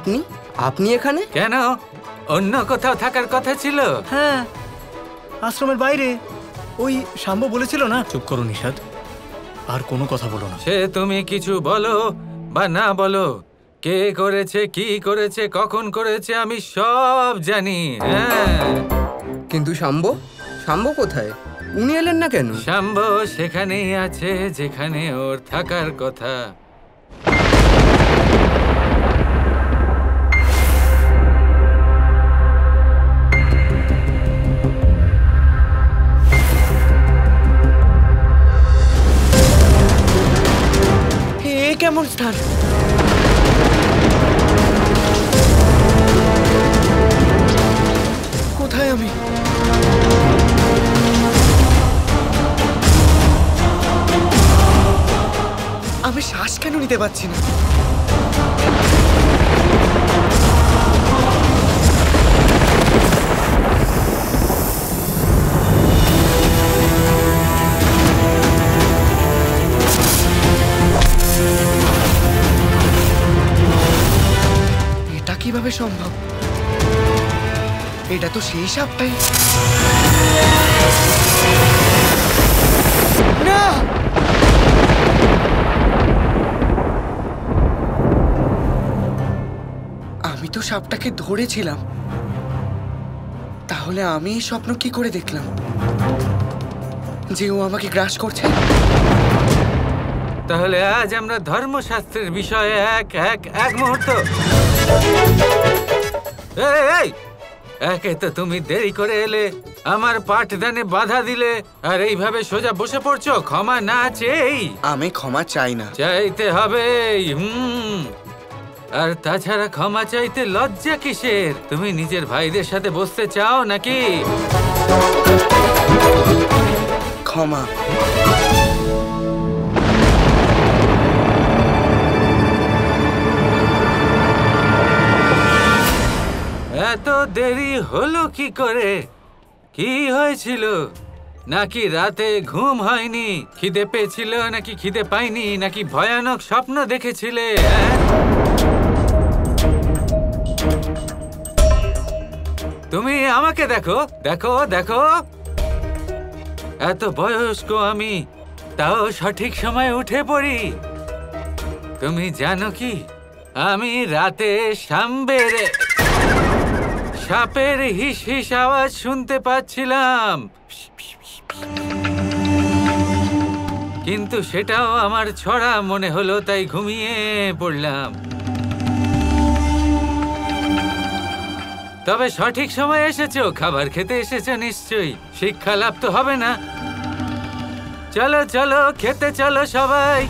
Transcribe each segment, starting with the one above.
আপনি আপনি এখানে কেন? অন্য কোথাও থাকার কথা ছিল। হ্যাঁ, আশ্রমের বাইরে। ওই শাম্বু বলেছিল না। চুপ করো নিশাদ, আর কোনো কথা বলো না। সে তুমি কিছু বলো বা না বলো, কে করেছে, কি করেছে, কখন করেছে, আমি সব জানি। হ্যাঁ, কিন্তু শাম্বু শাম্বু কোথায়? উনি এলেন না কেন? শাম্ব সেখানেই আছে যেখানে ওর থাকার কথা। কেমন স্থান? কোথায় আমি? আমি শ্বাস কেন নিতে পারছি না? কিভাবে সম্ভব? এটা তো সেই সাপটাই। না, আমি তো সাপটাকে ধরেছিলাম, তাহলে আমি এই স্বপ্ন কি করে দেখলাম যে ও আমাকে গ্রাস করছে? তাহলে আজ আমরা ধর্মশাস্ত্রের বিষয়ে এক মুহূর্ত। এই, একে তো তুমি দেরি করে এলে, আমার পাঠদানে বাধা দিলে, আর এইভাবে সোজা বসে পড়ছো ক্ষমা না চেয়েই। আমি ক্ষমা চাই না। চাইতে হবে। আর তাছাড়া ক্ষমা চাইতে লজ্জা কিসের? তুমি নিজের ভাইদের সাথে বসতে চাও নাকি? ক্ষমা। এত দেরি হলো কি করে? কি হয়েছিল? নাকি রাতে ঘুম হয়নি, খিদে পেয়েছিল নাকি খিদে পাইনি, নাকি ভয়ানক স্বপ্ন দেখেছিলে? তুমি আমাকে দেখো দেখো দেখো, এত বয়স্ক আমি, তাও সঠিক সময়ে উঠে পড়ি। তুমি জানো কি, আমি রাতে সাপের হিস হিস আওয়াজ শুনতে পাচ্ছিলাম, কিন্তু সেটাও আমার ছড়া মনে হলো, তাই ঘুমিয়ে পড়লাম। তবে সঠিক সময় এসেছো, খাবার খেতে এসেছো নিশ্চয়ই। শিক্ষা লাভ তো হবে না? চলো চলো খেতে চলো সবাই।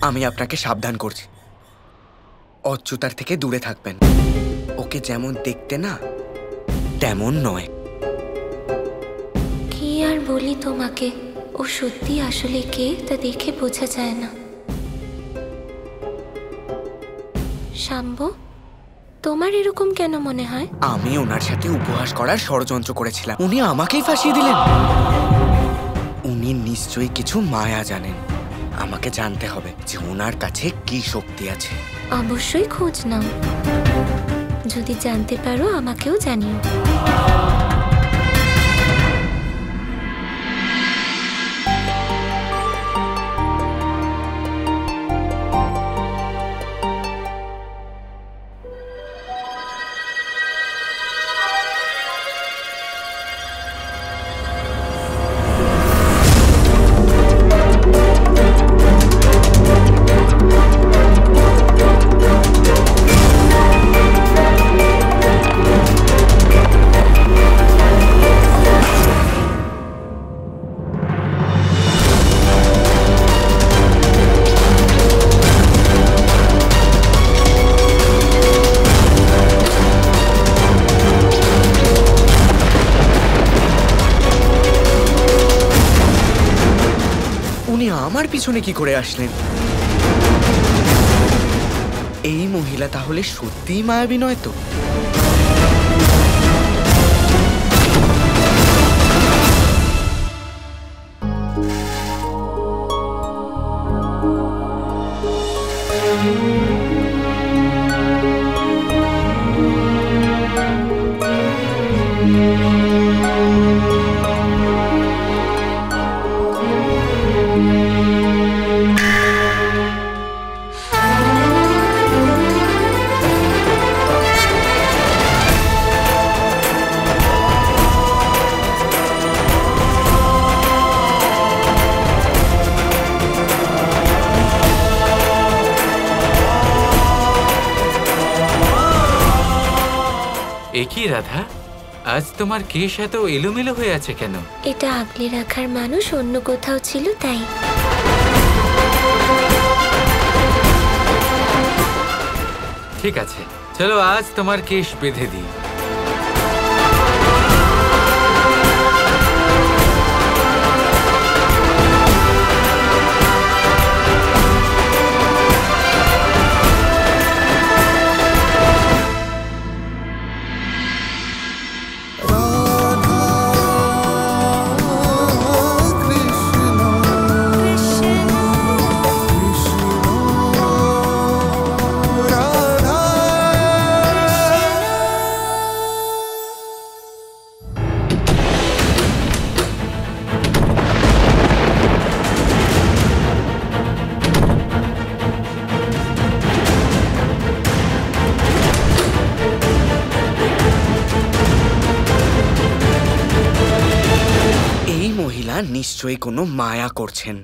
আমি আপনাকে সাবধান করছি, অচ্যুতার থেকে দূরে থাকবেন। ওকে যেমন দেখতে না তেমন নয়। কি আর বলি তোমাকে, ও সত্যি আসলে কে তা দেখে বোঝা যায় না। শাম্বু, তোমার এরকম কেন মনে হয়? আমি ওনার সাথে উপহাস করার ষড়যন্ত্র করেছিলাম, উনি আমাকেই ফাঁসিয়ে দিলেন। উনি নিশ্চয়ই কিছু মায়া জানেন। আমাকে জানতে হবে যে ওনার কাছে কি শক্তি আছে। অবশ্যই খোঁজ নাও, যদি জানতে পারো আমাকেও জানিও। আমার পিছনে কি করে আসলেন? এই মহিলা তাহলে সত্যিই মায়াবী নয় তো? এ কি রাধা, আজ তোমার কেশ এত এলোমেলো হয়ে আছে কেন? এটা আগলে রাখার মানুষ অন্য কোথাও ছিল তাই। ঠিক আছে, চলো আজ তোমার কেশ বেঁধে দিই। নিশ্চয়ই কোনো মায়া করছেন।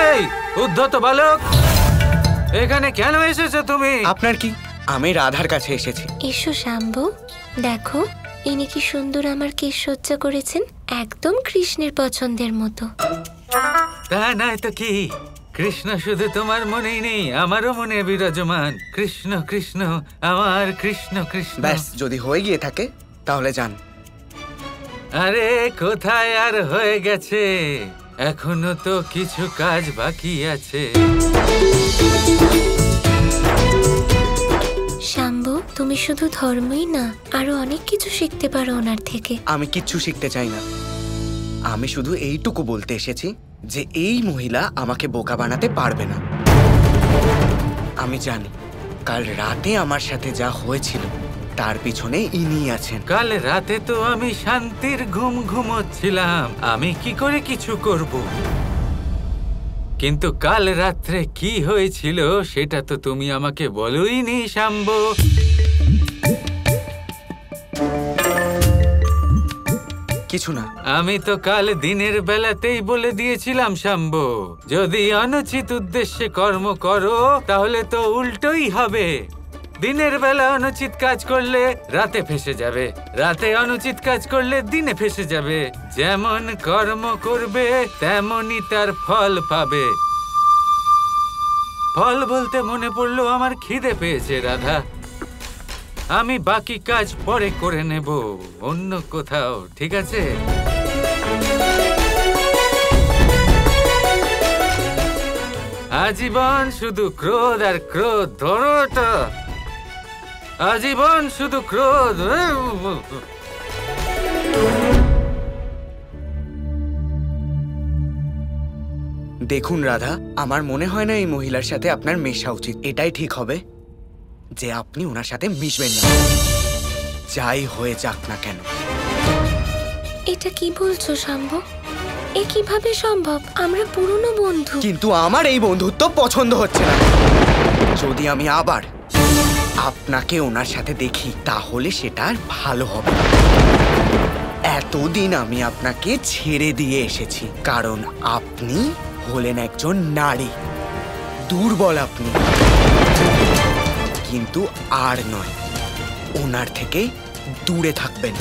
এই উদ্ধত বালক, এখানে কেন এসেছো তুমি? আপনার কি? আমি রাধার কাছে এসেছি। এসো শাম্ভু, দেখো ইনি কি সুন্দর আমার কেশ সজ্জা করেছেন, একদম কৃষ্ণের পছন্দের মতো। তা নয় তো কি, কৃষ্ণ শুধু তোমার মনেই নেই, আমারও মনে বিরাজমান। কৃষ্ণ কৃষ্ণ, আমার কৃষ্ণ কৃষ্ণ। ব্যাস, যদি হয়ে গিয়ে থাকে তাহলে যান। আরে কোথায় আর হয়ে গেছে, এখনো তো কিছু কাজ বাকি আছে। শাম্ভু, তুমি শুধু ধর্মই না, আরো অনেক কিছু শিখতে পারো ওনার থেকে। আমি কিচ্ছু শিখতে চাই না, আমি শুধু এইটুকু বলতে এসেছি যে এই মহিলা আমাকে বোকা বানাতে পারবে না। আমি জানি কাল রাতে আমার সাথে যা হয়েছিল তার পিছনে ইনি আছেন। কাল রাতে তো আমি শান্তির ঘুম ঘুমোচ্ছিলাম, আমি কি করে কিছু করব? কিন্তু কাল রাত্রে কি হয়েছিল সেটা তো তুমি আমাকে বলোইনি শাম্ভু। কিছু না। আমি তো কাল দিনের বেলাতেই বলে দিয়েছিলাম শাম্ভু, যদি অনুচিত উদ্দেশ্যে কর্ম করো তাহলে তো উল্টোই হবে। দিনের বেলা অনুচিত কাজ করলে রাতে ফেঁসে যাবে, রাতে অনুচিত কাজ করলে দিনে ফেঁসে যাবে। যেমন কর্ম করবে তেমনই তার ফল পাবে। ফল বলতে মনে পড়লো আমার খিদে পেয়েছে রাধা, আমি বাকি কাজ পরে করে নেব অন্য কোথাও, ঠিক আছে? আজীবন শুধু ক্রোধ আর ক্রোধ, ধরো তো, আজীবন শুধু ক্রোধ। দেখুন রাধা, আমার মনে হয় না এই মহিলার সাথে আপনার মেশা উচিত। এটাই ঠিক হবে যে আপনি ওনার সাথে মিশবেন না, যাই হয়ে যাক না কেন। এটা কি বলছো শাম্ভু? এ কিভাবে সম্ভব? আমরা পুরনো বন্ধু। কিন্তু আমার এই বন্ধুত্ব পছন্দ হচ্ছে না। যদি আমি আবার আপনাকে ওনার সাথে দেখি তাহলে সেটা আর ভালো হবে। এতদিন আমি আপনাকে ছেড়ে দিয়ে এসেছি কারণ আপনি হলেন একজন নারী, দুর্বল আপনি। কিন্তু আর নয়, ওনার থেকে দূরে থাকবেন।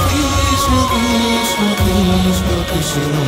Krishna Krishna Krishna Krishna